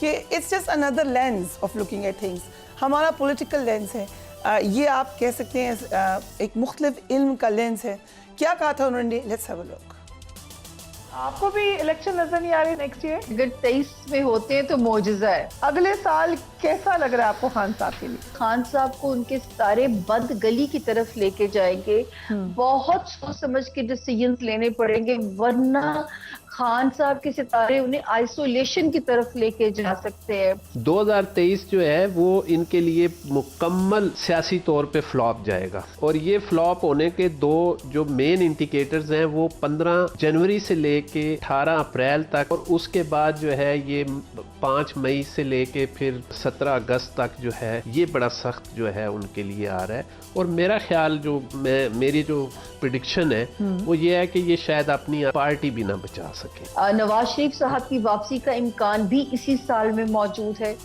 कि it's just another lens of looking at things. हमारा political lens है, ये आप कह सकते हैं एक मुख्तलिफ इल्म का लेंस है। क्या कहा था उन्होंने? Let's have a look. आपको भी इलेक्शन नजर नहीं आ रही नेक्स्ट ईयर? अगर 23 में होते हैं तो मौजूदा है। अगले साल कैसा लग रहा है आपको खान साहब के लिए? खान साहब को उनके सारे बंद गली की तरफ लेके जाएंगे, बहुत सोच समझ के डिसीजंस लेने पड़ेंगे, वरना खान साहब के सितारे उन्हें आइसोलेशन की तरफ लेके जा सकते हैं। 2023 जो है वो इनके लिए मुकम्मल सियासी तौर पे फ्लॉप जाएगा, और ये फ्लॉप होने के दो जो मेन इंडिकेटर्स हैं वो 15 जनवरी से लेके 18 अप्रैल तक, और उसके बाद जो है ये 5 मई से लेके फिर 17 अगस्त तक जो है ये बड़ा सख्त जो है उनके लिए आ रहा है। और मेरा ख्याल जो मेरी जो प्रिडिक्शन है वो ये है कि ये शायद अपनी पार्टी भी ना बचा सके। नवाज शरीफ साहब की वापसी का इम्कान भी इसी साल में मौजूद है।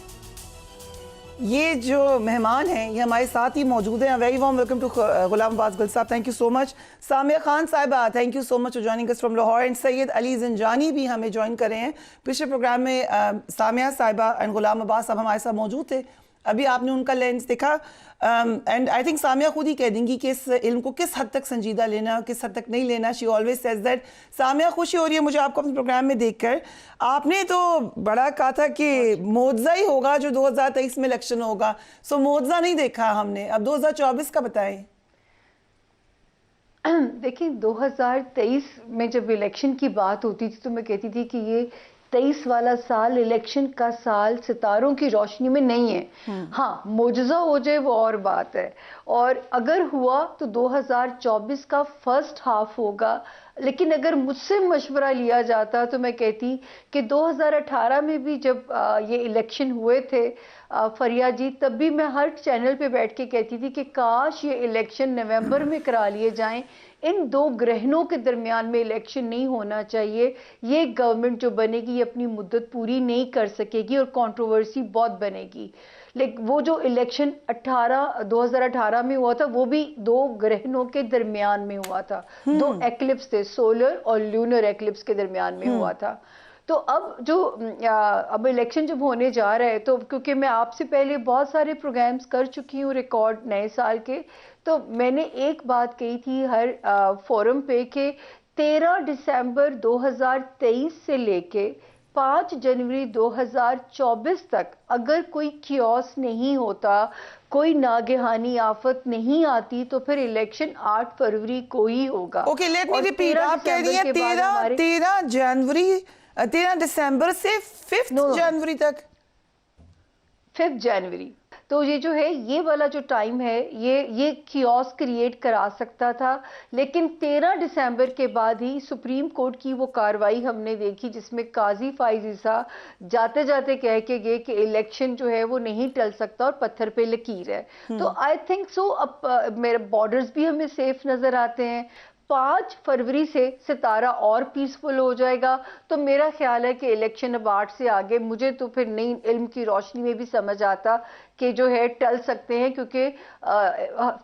ये जो मेहमान हैं ये हमारे साथ ही मौजूद हैं। Very warm welcome to Ghulam Abbas Gul sahab, thank you so much. Samia Khan sahiba, thank you so much for joining us from Lahore. And Syed Ali Zanjani भी हमें ज्वाइन कर रहे हैं। पिछले प्रोग्राम में सामिया साहिबा एंड गुलाम अब्बास साहब हमारे साथ मौजूद थे, अभी आपने उनका लेंस देखा। एंड आई थिंक सामिया खुद ही कह देंगी कि इस इल्म को किस हद तक संजीदा लेना, किस हद तक नहीं लेना। She always says that. Samia, खुशी हो रही है मुझे आपको अपने प्रोग्राम में देखकर। आपने तो बड़ा कहा था कि मुआवजा ही होगा जो 2023 में इलेक्शन होगा, सो मुआवजा नहीं देखा हमने। अब 2024 का बताएं। देखिए 2023 में जब इलेक्शन की बात होती थी तो मैं कहती थी कि ये 23 वाला साल इलेक्शन का साल सितारों की रोशनी में नहीं है। हाँ, मोजज़ा हो जाए वो और बात है, और अगर हुआ तो 2024 का फर्स्ट हाफ होगा। लेकिन अगर मुझसे मशवरा लिया जाता तो मैं कहती कि 2018 में भी जब ये इलेक्शन हुए थे फरिया जी, तब भी मैं हर चैनल पे बैठ के कहती थी कि काश ये इलेक्शन नवंबर में करा लिए जाएं। इन दो ग्रहणों के दरमियान में इलेक्शन नहीं होना चाहिए। ये गवर्नमेंट जो बनेगी ये अपनी मुद्दत पूरी नहीं कर सकेगी और कंट्रोवर्सी बहुत बनेगी। लेकिन वो जो इलेक्शन 2018 में हुआ था वो भी दो ग्रहणों के दरमियान में हुआ था। दो एक्लिप्स थे, सोलर और ल्यूनर एक्लिप्स के दरमियान में हुआ था। तो अब जो अब इलेक्शन जब होने जा रहा है, तो क्योंकि मैं आपसे पहले बहुत सारे प्रोग्राम्स कर चुकी हूँ रिकॉर्ड नए साल के, तो मैंने एक बात कही थी हर फोरम पे कि 13 दिसंबर 2023 से लेके 5 जनवरी 2024 तक अगर कोई कियोस नहीं होता, कोई नागहानी आफत नहीं आती, तो फिर इलेक्शन 8 फरवरी को ही होगा। Okay, let me repeat. आप कह रही हैं 13 जनवरी 13 दिसंबर से 5 जनवरी तक? 5 जनवरी। तो ये जो है ये वाला जो टाइम है ये कियोस क्रिएट करा सकता था। लेकिन 13 दिसंबर के बाद ही सुप्रीम कोर्ट की वो कार्रवाई हमने देखी जिसमें काजी फाइज ईसा जाते जाते कह के गए कि इलेक्शन जो है वो नहीं टल सकता और पत्थर पे लकीर है। तो आई थिंक सो अब मेरे बॉर्डर्स भी हमें सेफ नजर आते हैं। 5 फरवरी से सितारा और पीसफुल हो जाएगा। तो मेरा ख्याल है कि इलेक्शन अब 8 से आगे मुझे तो फिर नई इल्म की रोशनी में भी समझ आता कि जो है टल सकते हैं, क्योंकि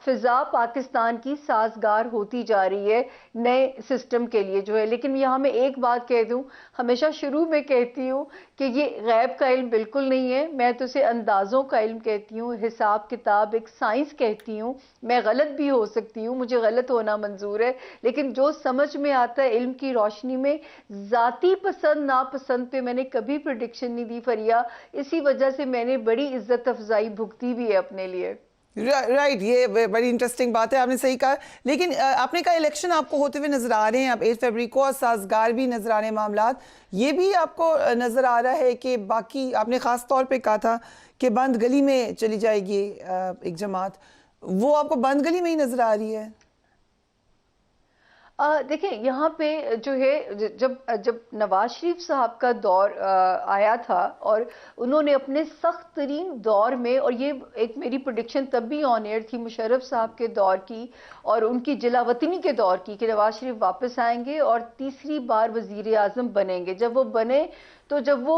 फिजा पाकिस्तान की साजगार होती जा रही है नए सिस्टम के लिए जो है। लेकिन यहाँ मैं एक बात कह दूँ, हमेशा शुरू में कहती हूँ कि ये गैब का इल्म बिल्कुल नहीं है, मैं तो इसे अंदाज़ों का इल्म कहती हूँ, हिसाब किताब एक साइंस कहती हूँ। मैं गलत भी हो सकती हूँ, मुझे गलत होना मंजूर है, लेकिन जो समझ में आता है इल्म की रोशनी में। ज़ाती पसंद नापसंद पे मैंने कभी प्रेडिक्शन नहीं दी फरिया, इसी वजह से मैंने बड़ी इज्जत अफजाई भुगती भी है अपने लिए। राइट, ये बड़ी इंटरेस्टिंग बात है, आपने सही कहा। लेकिन आपने कहा इलेक्शन आपको होते हुए नजर आ रहे हैं, अब 8 फरवरी को, और साजगार भी नजर आ रहे हैं मामलात। ये भी आपको नजर आ रहा है कि बाकी, आपने खास तौर पे कहा था कि बंद गली में चली जाएगी एक जमात, वो आपको बंद गली में ही नजर आ रही है? देखिए यहाँ पे जो है जब नवाज शरीफ साहब का दौर आया था और उन्होंने अपने सख्त तरीन दौर में, और ये एक मेरी प्रेडिक्शन तब भी ऑन एयर थी मुशर्रफ साहब के दौर की और उनकी जिला वतनी के दौर की, कि नवाज शरीफ वापस आएंगे और तीसरी बार वजीर आजम बनेंगे। जब वो बने तो जब वो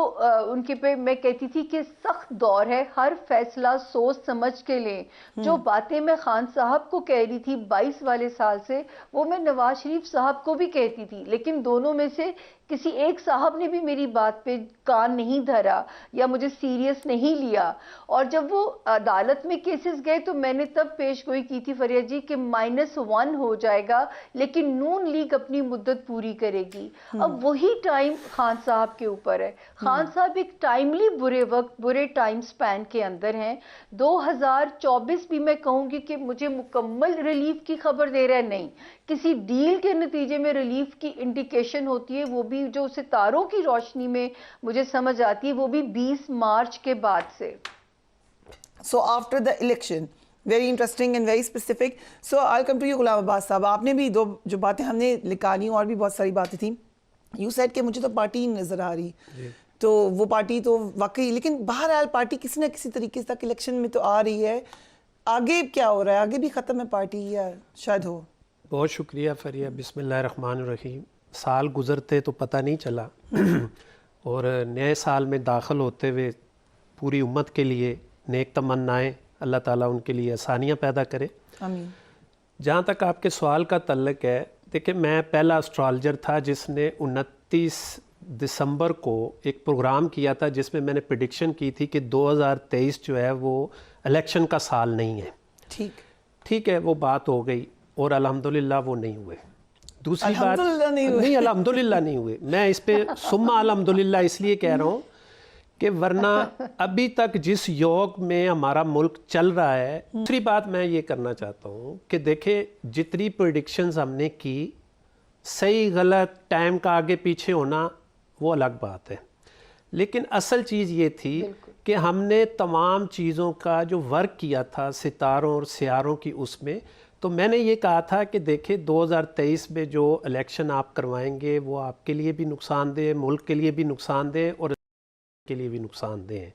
उनके पे मैं कहती थी कि सख्त दौर है, हर फैसला सोच समझ के लें। जो बातें मैं खान साहब को कह रही थी 22 वाले साल से, वो मैं नवाज शरीफ साहब को भी कहती थी, लेकिन दोनों में से किसी एक साहब ने भी मेरी बात पे कान नहीं धरा या मुझे सीरियस नहीं लिया। और जब वो अदालत में केसेस गए तो मैंने तब पेशगोई की थी फरिया जी कि -1 हो जाएगा लेकिन नून लीग अपनी मुद्दत पूरी करेगी। अब वही टाइम खान साहब के ऊपर है। खान साहब एक टाइमली बुरे वक्त बुरे टाइम स्पैन के अंदर हैं। 2024 भी मैं कहूंगी कि मुझे मुकम्मल रिलीफ की खबर दे रहा है, नहीं, किसी डील के नतीजे में रिलीफ की इंडिकेशन होती है, वो भी जो सितारों की रोशनी में मुझे समझ आती है, वो भी 20 मार्च के बाद से। So after the election, very interesting and very specific. So I'll come to you गुलाम अब्बास साहब, आपने भी दो जो बातें हमने निकाली और भी बहुत सारी बातें थी। You said कि मुझे तो पार्टी नजर आ रही, तो वो पार्टी तो वाकई, लेकिन बहरहाल पार्टी किसी ना किसी तरीके से तक इलेक्शन में तो आ रही है। आगे क्या हो रहा है, आगे भी ख़त्म है पार्टी या शायद हो? बहुत शुक्रिया फरिया। बिस्मिल्लाहिर्रहमानिर्रहीम। साल गुज़रते तो पता नहीं चला और नए साल में दाखिल होते हुए पूरी उम्मत के लिए नेक तमन्नाएं, अल्लाह ताला उनके लिए आसानियां पैदा करे। आमीन। जहाँ तक आपके सवाल का तल्लक है, देखिए मैं पहला एस्ट्रोलॉजर था जिसने 29 दिसंबर को एक प्रोग्राम किया था जिसमें मैंने प्रेडिक्शन की थी कि 2023 जो है वो इलेक्शन का साल नहीं है। ठीक है, वो बात हो गई और अल्हम्दुलिल्लाह वो नहीं हुए। दूसरी बात, नहीं अल्हम्दुलिल्लाह नहीं हुए। मैं इस पे सुम्मा अल्हम्दुलिल्लाह इसलिए कह रहा हूँ कि वरना अभी तक जिस योग में हमारा मुल्क चल रहा है। दूसरी बात मैं ये करना चाहता हूँ कि देखें, जितनी प्रेडिक्शंस हमने की, सही गलत टाइम का आगे पीछे होना वो अलग बात है, लेकिन असल चीज़ ये थी कि हमने तमाम चीज़ों का जो वर्क किया था सितारों और सियारों की, उसमें तो मैंने ये कहा था कि देखिए 2023 में जो इलेक्शन आप करवाएंगे वो आपके लिए भी नुकसानदेह, मुल्क के लिए भी नुकसानदेह और के लिए भी नुकसानदेह है।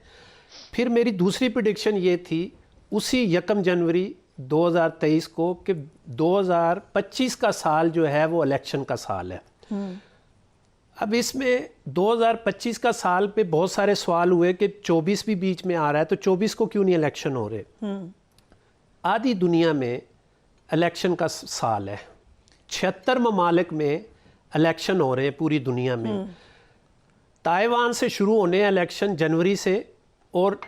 फिर मेरी दूसरी प्रेडिक्शन ये थी उसी 1 जनवरी 2023 को कि 2025 का साल जो है वो इलेक्शन का साल है। अब इसमें 2025 का साल पे बहुत सारे सवाल हुए कि 24 भी बीच में आ रहा है, तो 24 को क्यों नहीं इलेक्शन हो रहे। आधी दुनिया में इलेक्शन का साल है, 76 ममालिक में इलेक्शन हो रहे हैं पूरी दुनिया में। ताइवान से शुरू होने हैं इलेक्शन जनवरी से और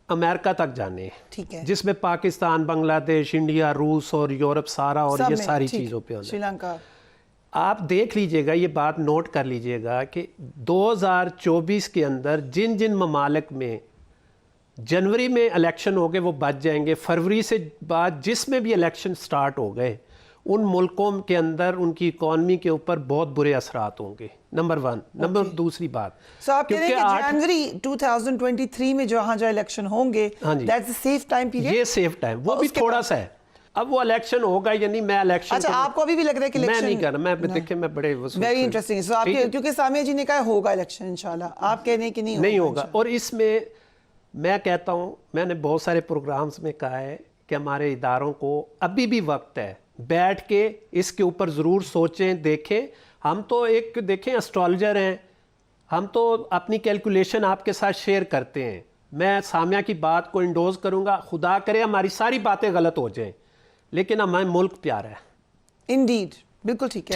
अमेरिका तक जाने हैं, ठीक है, जिसमें पाकिस्तान, बांग्लादेश, इंडिया, रूस और यूरोप सारा और ये सारी चीज़ों पे होना। श्रीलंका आप देख लीजिएगा, ये बात नोट कर लीजिएगा कि 2024 के अंदर जिन जिन ममालिक में जनवरी में इलेक्शन हो गए वो बच जाएंगे। फरवरी से बाद जिसमें भी इलेक्शन स्टार्ट हो गए उन मुल्कों के अंदर उनकी इकॉनमी के ऊपर बहुत बुरे असरात होंगे। नंबर 1। नंबर दूसरी बात, So, आप कह रहे हैं कि जनवरी 2023 में जहाँ इलेक्शन होंगे, that's the safe time period? ये सेफ टाइम, वो भी थोड़ा सा है। अब वो इलेक्शन होगा या नहीं, मैं इलेक्शन, अच्छा, आपको अभी भी लग रहा है कि मैं नहीं कर रहा, मैं देखिए मैं बड़े वेरी इंटरेस्टिंग। सो आपके, क्योंकि सामिया जी ने कहा होगा इलेक्शन इंशाल्लाह, आप कह रहे हैं कि नहीं होगा। और इसमें मैं कहता हूँ, मैंने बहुत सारे प्रोग्राम्स में कहा है कि हमारे इदारों को अभी भी वक्त है, बैठ के इसके ऊपर ज़रूर सोचें, देखें। हम तो एक देखें एस्ट्रोलॉजर हैं, हम तो अपनी कैलकुलेशन आपके साथ शेयर करते हैं। मैं सामिया की बात को इंडोज करूँगा, खुदा करे हमारी सारी बातें गलत हो जाएं, लेकिन हमें मुल्क प्यारा है। इंडीड, बिल्कुल ठीक है।